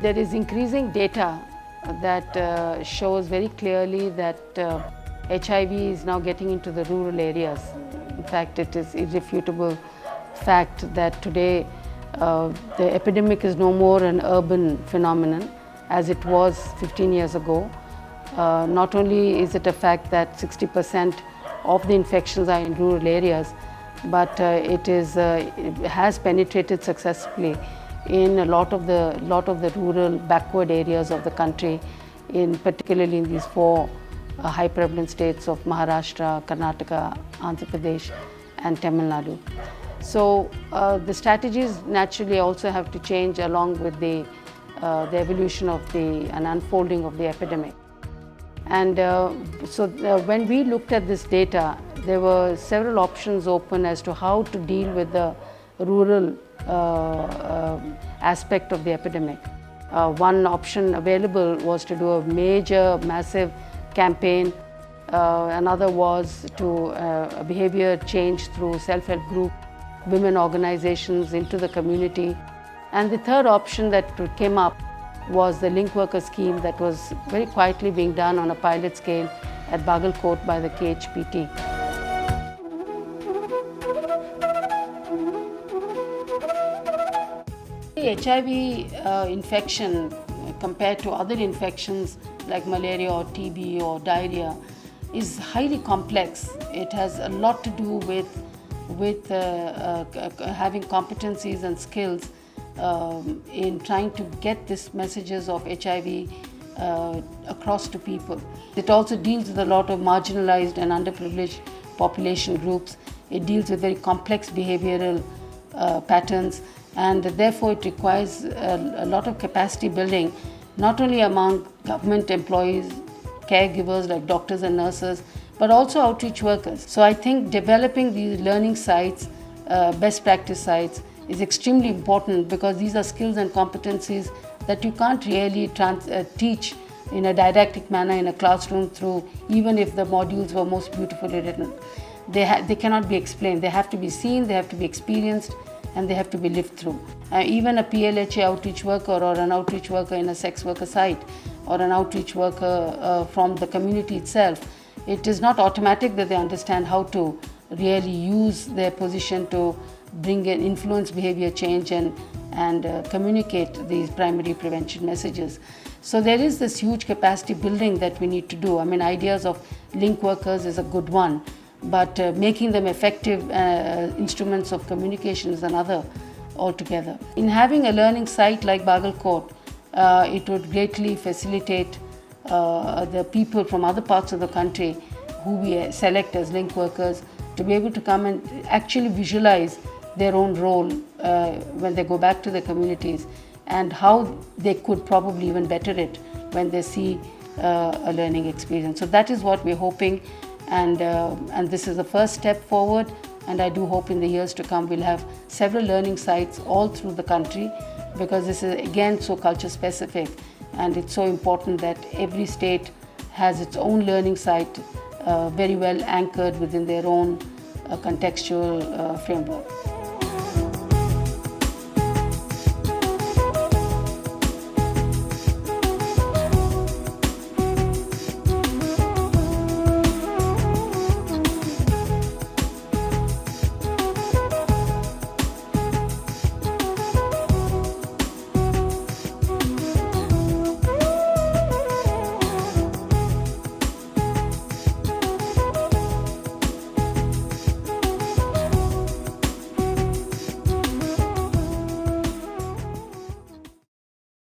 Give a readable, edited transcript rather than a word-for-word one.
There is increasing data that shows very clearly that HIV is now getting into the rural areas. In fact, it is irrefutable fact that today the epidemic is no more an urban phenomenon as it was 15 years ago. Not only is it a fact that 60% of the infections are in rural areas, but it has penetrated successfully in a lot of the rural backward areas of the country, particularly in these four high prevalent states of Maharashtra, Karnataka, Andhra Pradesh and Tamil Nadu. So the strategies naturally also have to change along with the evolution of and unfolding of the epidemic. And when we looked at this data, there were several options open as to how to deal with the rural aspect of the epidemic. One option available was to do a major, massive campaign. Another was to a behavior change through self-help group, women organizations into the community. And the third option that came up was the link worker scheme that was very quietly being done on a pilot scale at Bagalkot by the KHPT. The HIV infection compared to other infections like malaria or TB or diarrhea is highly complex. It has a lot to do with having competencies and skills in trying to get these messages of HIV across to people. It also deals with a lot of marginalized and underprivileged population groups. It deals with very complex behavioral patterns, and therefore it requires a lot of capacity building, not only among government employees, caregivers like doctors and nurses, but also outreach workers. So I think developing these learning sites, best practice sites, is extremely important, because these are skills and competencies that you can't really teach in a didactic manner in a classroom through, even if the modules were most beautifully written. They cannot be explained. They have to be seen, they have to be experienced, and they have to be lived through. Even a PLHA outreach worker or an outreach worker in a sex worker site or an outreach worker from the community itself, it is not automatic that they understand how to really use their position to bring and influence behavior change and communicate these primary prevention messages. So there is this huge capacity building that we need to do. I mean, ideas of link workers is a good one, but making them effective instruments of communication is another altogether. In having a learning site like Bagalkot, it would greatly facilitate the people from other parts of the country who we select as link workers to be able to come and actually visualize their own role when they go back to their communities, and how they could probably even better it when they see a learning experience. So that is what we're hoping, and this is the first step forward, and I do hope in the years to come we'll have several learning sites all through the country, because this is again so culture specific, and it's so important that every state has its own learning site very well anchored within their own contextual framework.